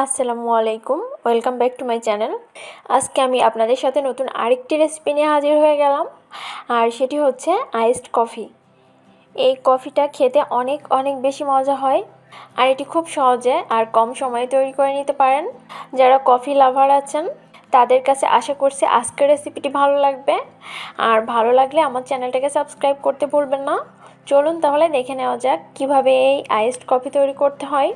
আসসালামু আলাইকুম, welcome back to my channel. আজকে আমি আপনাদের সাথে নতুন আরেকটি রেসিপি নিয়ে হাজির হয়ে গেলাম, আর সেটি হচ্ছে আইসড কফি। এই কফিটা খেতে অনেক অনেক বেশি মজা হয়, আর এটি খুব সহজে আর কম সময়ে তৈরি করে নিতে পারেন। যারা কফি লাভার আছেন তাদের কাছে আশা করছি আজকের রেসিপিটি ভালো লাগবে, আর ভালো লাগলে আমার চ্যানেলটাকে সাবস্ক্রাইব করতে ভুলবেন না। চলুন তাহলে দেখে নেওয়া যাক কীভাবে এই আইসড কফি তৈরি করতে হয়।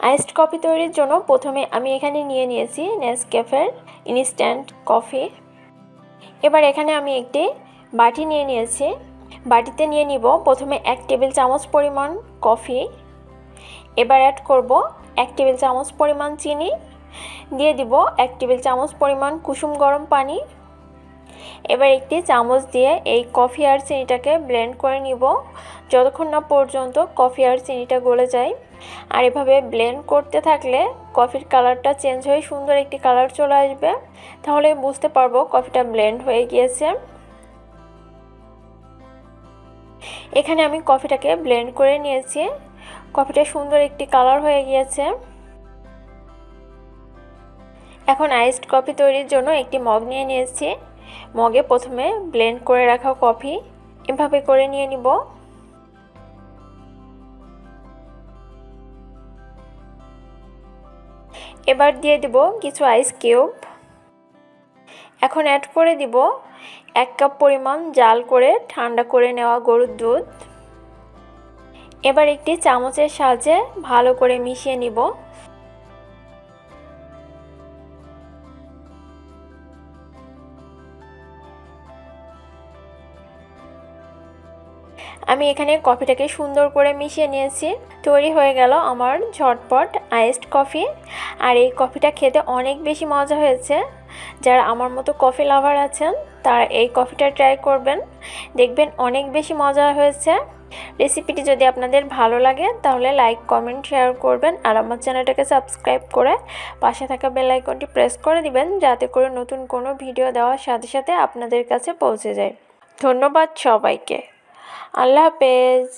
আইসড কফি তৈরির জন্য প্রথমে আমি এখানে নিয়ে নিয়েছি নেসক্যাফের ইনস্ট্যান্ট কফি। এবার এখানে আমি একটি বাটি নিয়ে নিয়েছি। বাটিতে নিয়ে নিব প্রথমে 1 টেবিল চামচ পরিমাণ কফি। এবার অ্যাড করব 1 টেবিল চামচ পরিমাণ চিনি, দিয়ে দিব 1 টেবিল চামচ পরিমাণ কুসুম গরম পানি। এবার একটি চামচ দিয়ে এই কফি আর চিনিটাকে ব্লেন্ড করে নিব যতক্ষণ না পর্যন্ত কফি আর চিনিটা গলে যায়। আর এভাবে ব্লেন্ড করতে থাকলে কফির কালারটা চেঞ্জ হয়ে সুন্দর একটি কালার চলে আসবে, তাহলে বুঝতে পারবো কফিটা ব্লেন্ড হয়ে গিয়েছে। এখানে আমি কফিটাকে ব্লেন্ড করে নিয়েছি, কফিটা সুন্দর একটি কালার হয়ে গিয়েছে। এখন আইসড কফি তৈরির জন্য একটি মগ নিয়ে নিয়েছি। মগে প্রথমে ব্লেন্ড করে রাখা কফি এভাবে করে নিয়ে নিব। এবার দিয়ে দিব কিছু আইস কিউব। এখন অ্যাড করে দিব 1 কাপ পরিমাণ জাল করে ঠান্ডা করে নেওয়া গরুর দুধ। এবার একটি চামচের সাহায্যে ভালো করে মিশিয়ে নিব। আমি এখানে কফিটাকে সুন্দর করে মিশিয়ে নিয়েছি। তৈরি হয়ে গেল আমার ঝটপট আইসড কফি। আর এই কফিটা খেতে অনেক বেশি মজা হয়েছে। যারা আমার মতো কফি লাভার আছেন তারা এই কফিটা ট্রাই করবেন, দেখবেন অনেক বেশি মজা হয়েছে। রেসিপিটি যদি আপনাদের ভালো লাগে তাহলে লাইক, কমেন্ট, শেয়ার করবেন, আর আমার চ্যানেলটাকে সাবস্ক্রাইব করে পাশে থাকা বেল আইকনটি প্রেস করে দিবেন, যাতে করে নতুন কোনো ভিডিও দেওয়ার সাথে সাথে আপনাদের কাছে পৌঁছে যায়। ধন্যবাদ সবাইকে। আল্লাহ হাফেজ।